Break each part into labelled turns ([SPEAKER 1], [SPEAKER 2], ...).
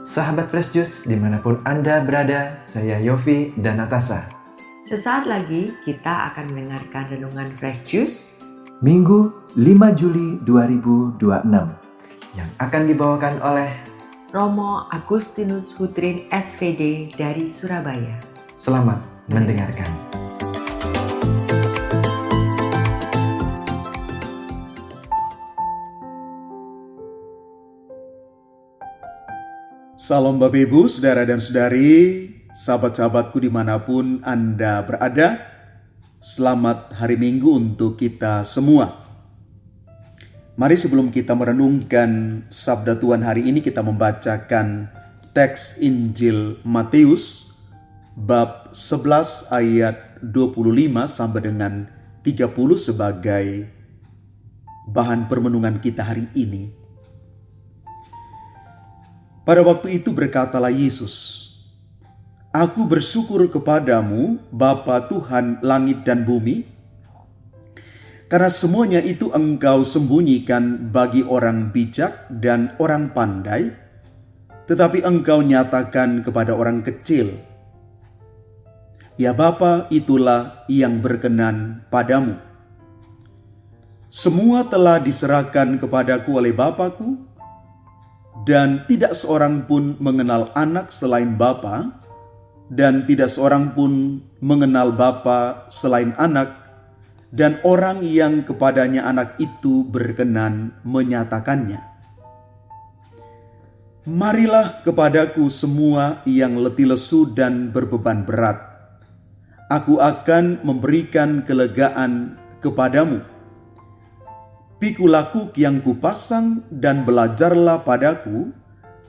[SPEAKER 1] Sahabat Fresh Juice, dimanapun Anda berada, saya Yofi dan Natasha.
[SPEAKER 2] Sesaat lagi kita akan mendengarkan renungan Fresh Juice
[SPEAKER 1] Minggu 5 Juli 2026 yang akan dibawakan oleh
[SPEAKER 2] Romo Agustinus Hutrin SVD dari Surabaya.
[SPEAKER 1] Selamat mendengarkan.
[SPEAKER 3] Salam Bapak Ibu, Saudara dan Saudari, sahabat-sahabatku dimanapun Anda berada. Selamat hari Minggu untuk kita semua. Mari sebelum kita merenungkan Sabda Tuhan hari ini, kita membacakan teks Injil Matius bab 11 ayat 25 sampai dengan 30 sebagai bahan permenungan kita hari ini. Pada waktu itu berkatalah Yesus, "Aku bersyukur kepadamu, Bapa Tuhan langit dan bumi, karena semuanya itu Engkau sembunyikan bagi orang bijak dan orang pandai, tetapi Engkau nyatakan kepada orang kecil. Ya Bapa, itulah yang berkenan padamu. Semua telah diserahkan kepadaku oleh Bapa-Ku, dan tidak seorang pun mengenal anak selain Bapa, dan tidak seorang pun mengenal Bapa selain anak, dan orang yang kepadanya anak itu berkenan menyatakannya. Marilah kepadaku semua yang letih lesu dan berbeban berat. Aku akan memberikan kelegaan kepadamu. Pikulah kuk yang kupasang dan belajarlah padaku,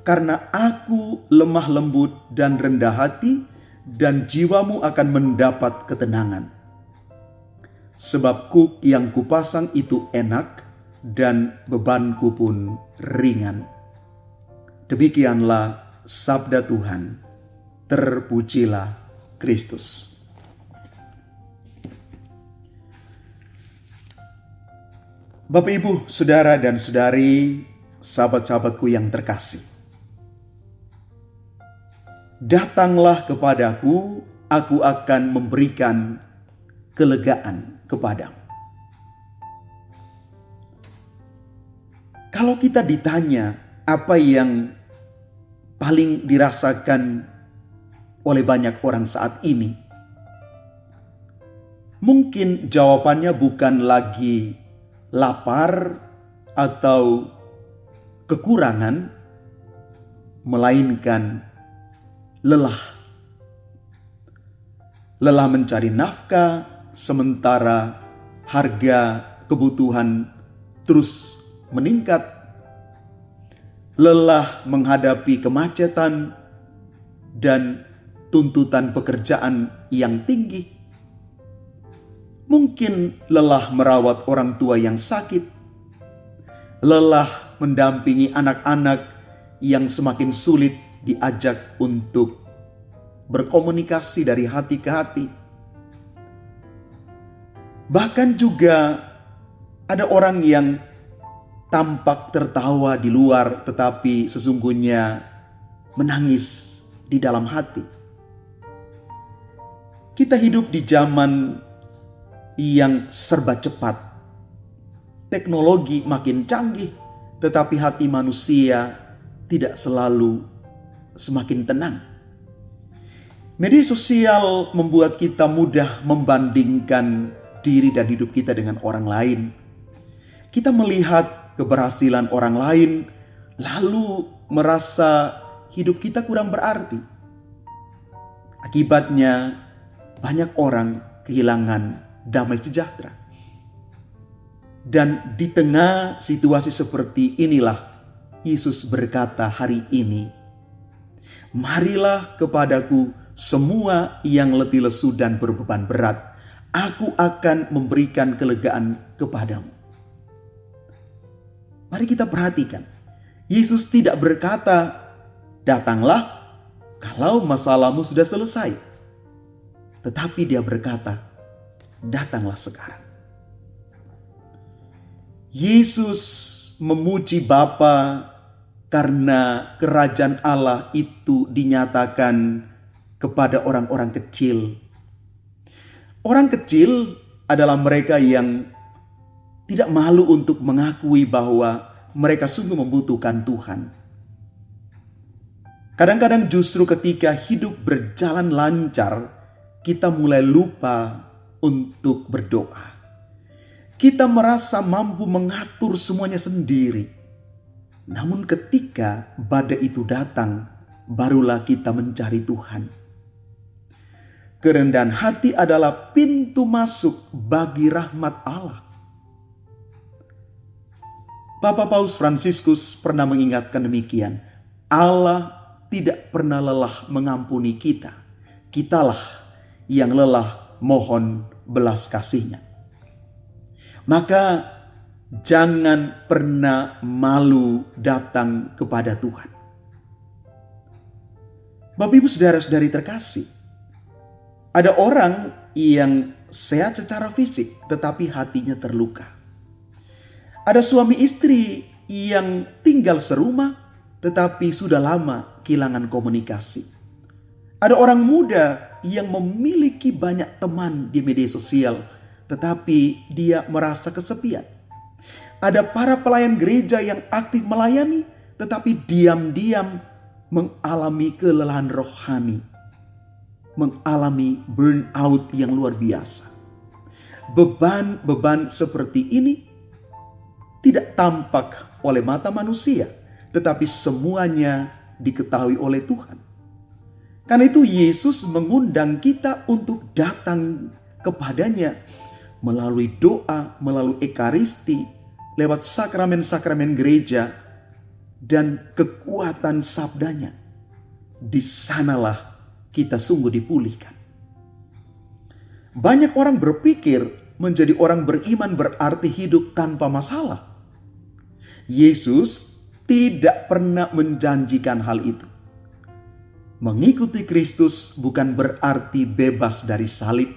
[SPEAKER 3] karena aku lemah lembut dan rendah hati, dan jiwamu akan mendapat ketenangan. Sebab kuk yang kupasang itu enak, dan bebanku pun ringan." Demikianlah sabda Tuhan. Terpujilah Kristus. Bapak, Ibu, Saudara dan Saudari, sahabat-sahabatku yang terkasih. Datanglah kepadaku, aku akan memberikan kelegaan kepadamu. Kalau kita ditanya apa yang paling dirasakan oleh banyak orang saat ini, mungkin jawabannya bukan lagi lapar atau kekurangan, melainkan lelah. Lelah mencari nafkah sementara harga kebutuhan terus meningkat. Lelah menghadapi kemacetan dan tuntutan pekerjaan yang tinggi. Mungkin lelah merawat orang tua yang sakit, lelah mendampingi anak-anak yang semakin sulit diajak untuk berkomunikasi dari hati ke hati. Bahkan juga ada orang yang tampak tertawa di luar tetapi sesungguhnya menangis di dalam hati. Kita hidup di zaman yang serba cepat. Teknologi makin canggih, tetapi hati manusia tidak selalu semakin tenang. Media sosial membuat kita mudah membandingkan diri dan hidup kita dengan orang lain. Kita melihat keberhasilan orang lain, lalu merasa hidup kita kurang berarti. Akibatnya, banyak orang kehilangan damai sejahtera. Dan di tengah situasi seperti inilah Yesus berkata hari ini, "Marilah kepadaku semua yang letih lesu dan berbeban berat, aku akan memberikan kelegaan kepadamu." Mari kita perhatikan, Yesus tidak berkata, "Datanglah kalau masalahmu sudah selesai." Tetapi dia berkata, "Datanglah sekarang." Yesus memuji Bapa karena kerajaan Allah itu dinyatakan kepada orang-orang kecil. Orang kecil adalah mereka yang tidak malu untuk mengakui bahwa mereka sungguh membutuhkan Tuhan. Kadang-kadang justru ketika hidup berjalan lancar, kita mulai lupa untuk berdoa. Kita merasa mampu mengatur semuanya sendiri. Namun ketika badai itu datang, barulah kita mencari Tuhan. Kerendahan hati adalah pintu masuk bagi rahmat Allah. Papa Paus Fransiskus pernah mengingatkan demikian. Allah tidak pernah lelah mengampuni kita. Kitalah yang lelah mohon belas kasih-Nya. Maka jangan pernah malu datang kepada Tuhan. Bapak Ibu saudara-saudari terkasih, ada orang yang sehat secara fisik tetapi hatinya terluka. Ada suami istri yang tinggal serumah tetapi sudah lama kehilangan komunikasi. Ada orang muda yang memiliki banyak teman di media sosial tetapi dia merasa kesepian. Ada para pelayan gereja yang aktif melayani tetapi diam-diam mengalami kelelahan rohani, mengalami burnout yang luar biasa. Beban-beban seperti ini tidak tampak oleh mata manusia, tetapi semuanya diketahui oleh Tuhan. Karena itu Yesus mengundang kita untuk datang kepadanya melalui doa, melalui ekaristi, lewat sakramen-sakramen gereja, dan kekuatan sabdanya. Di sanalah kita sungguh dipulihkan. Banyak orang berpikir menjadi orang beriman berarti hidup tanpa masalah. Yesus tidak pernah menjanjikan hal itu. Mengikuti Kristus bukan berarti bebas dari salib,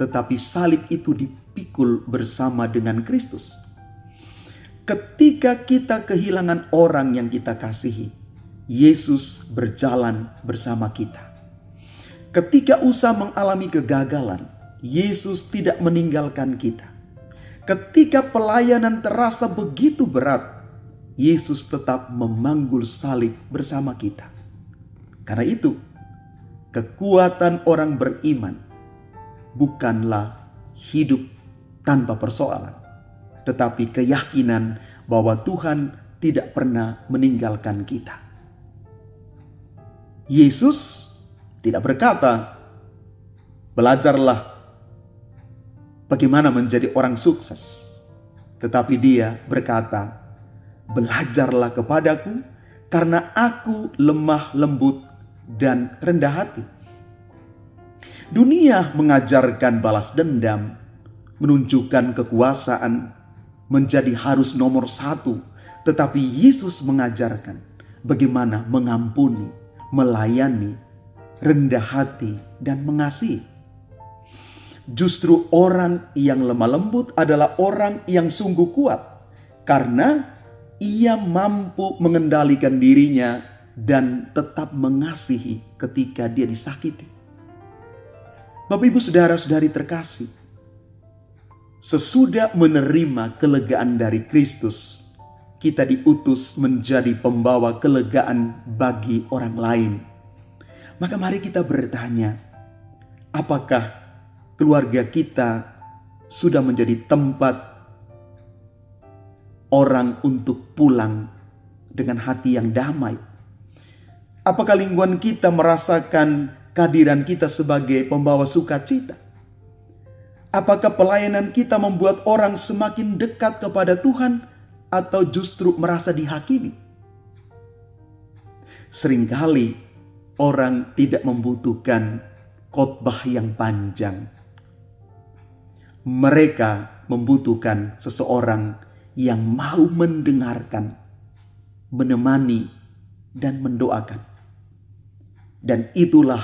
[SPEAKER 3] tetapi salib itu dipikul bersama dengan Kristus. Ketika kita kehilangan orang yang kita kasihi, Yesus berjalan bersama kita. Ketika usaha mengalami kegagalan, Yesus tidak meninggalkan kita. Ketika pelayanan terasa begitu berat, Yesus tetap memanggul salib bersama kita. Karena itu, kekuatan orang beriman bukanlah hidup tanpa persoalan, tetapi keyakinan bahwa Tuhan tidak pernah meninggalkan kita. Yesus tidak berkata, belajarlah bagaimana menjadi orang sukses. Tetapi dia berkata, belajarlah kepadaku karena aku lemah lembut dan rendah hati. Dunia mengajarkan balas dendam, menunjukkan kekuasaan, menjadi harus nomor satu. Tetapi Yesus mengajarkan bagaimana mengampuni, melayani, rendah hati, dan mengasihi. Justru orang yang lemah lembut adalah orang yang sungguh kuat, karena ia mampu mengendalikan dirinya dan tetap mengasihi ketika dia disakiti. Bapak Ibu saudara-saudari terkasih, sesudah menerima kelegaan dari Kristus, kita diutus menjadi pembawa kelegaan bagi orang lain. Maka mari kita bertanya, apakah keluarga kita sudah menjadi tempat orang untuk pulang dengan hati yang damai? Apakah lingkungan kita merasakan kehadiran kita sebagai pembawa sukacita? Apakah pelayanan kita membuat orang semakin dekat kepada Tuhan atau justru merasa dihakimi? Seringkali orang tidak membutuhkan khotbah yang panjang. Mereka membutuhkan seseorang yang mau mendengarkan, menemani, dan mendoakan. Dan itulah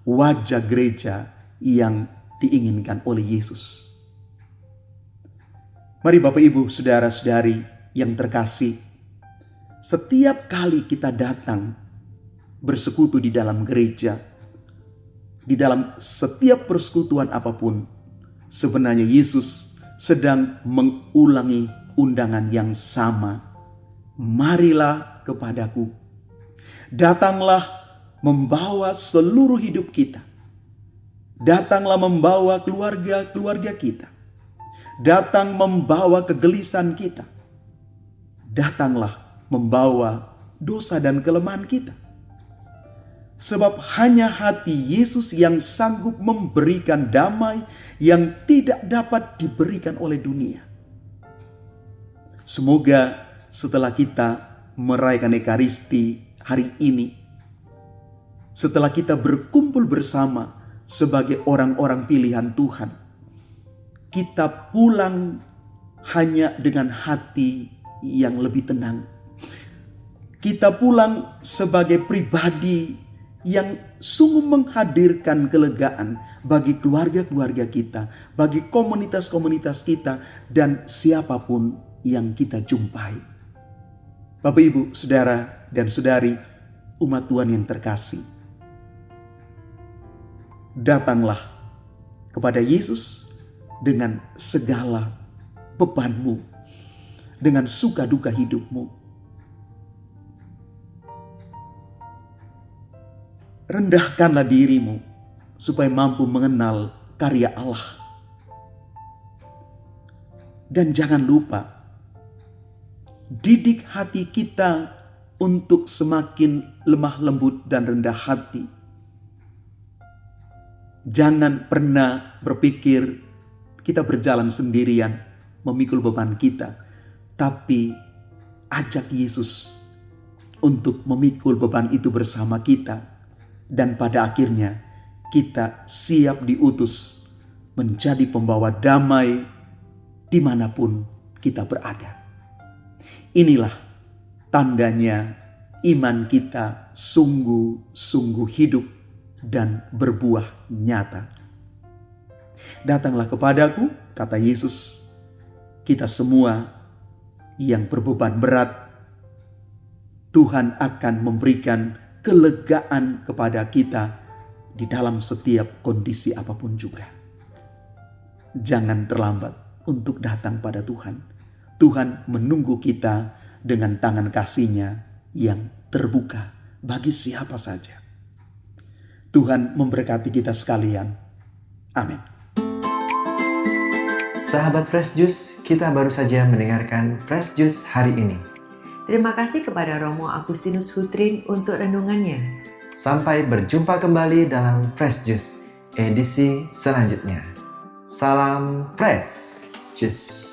[SPEAKER 3] wajah gereja yang diinginkan oleh Yesus. Mari Bapak Ibu saudara-saudari yang terkasih, setiap kali kita datang bersekutu di dalam gereja, di dalam setiap persekutuan apapun, sebenarnya Yesus sedang mengulangi undangan yang sama. Marilah kepadaku. Datanglah membawa seluruh hidup kita. Datanglah membawa keluarga-keluarga kita. Datang membawa kegelisahan kita. Datanglah membawa dosa dan kelemahan kita. Sebab hanya hati Yesus yang sanggup memberikan damai yang tidak dapat diberikan oleh dunia. Semoga setelah kita merayakan Ekaristi hari ini, setelah kita berkumpul bersama sebagai orang-orang pilihan Tuhan, kita pulang hanya dengan hati yang lebih tenang. Kita pulang sebagai pribadi yang sungguh menghadirkan kelegaan bagi keluarga-keluarga kita, bagi komunitas-komunitas kita, dan siapapun yang kita jumpai. Bapak, Ibu, Saudara, dan Saudari, umat Tuhan yang terkasih, datanglah kepada Yesus dengan segala bebanmu, dengan suka duka hidupmu. Rendahkanlah dirimu supaya mampu mengenal karya Allah. Dan jangan lupa, didik hati kita untuk semakin lemah lembut dan rendah hati. Jangan pernah berpikir kita berjalan sendirian memikul beban kita, tapi ajak Yesus untuk memikul beban itu bersama kita. Dan pada akhirnya kita siap diutus menjadi pembawa damai dimanapun kita berada. Inilah tandanya iman kita sungguh-sungguh hidup dan berbuah nyata. Datanglah kepadaku, kata Yesus, kita semua yang berbeban berat, Tuhan akan memberikan kelegaan kepada kita di dalam setiap kondisi apapun juga. Jangan terlambat untuk datang pada Tuhan. Tuhan menunggu kita dengan tangan kasih-Nya yang terbuka bagi siapa saja. Tuhan memberkati kita sekalian. Amin.
[SPEAKER 1] Sahabat Fresh Juice, kita baru saja mendengarkan Fresh Juice hari ini.
[SPEAKER 2] Terima kasih kepada Romo Agustinus Hutrin untuk renungannya.
[SPEAKER 1] Sampai berjumpa kembali dalam Fresh Juice edisi selanjutnya. Salam Fresh Juice.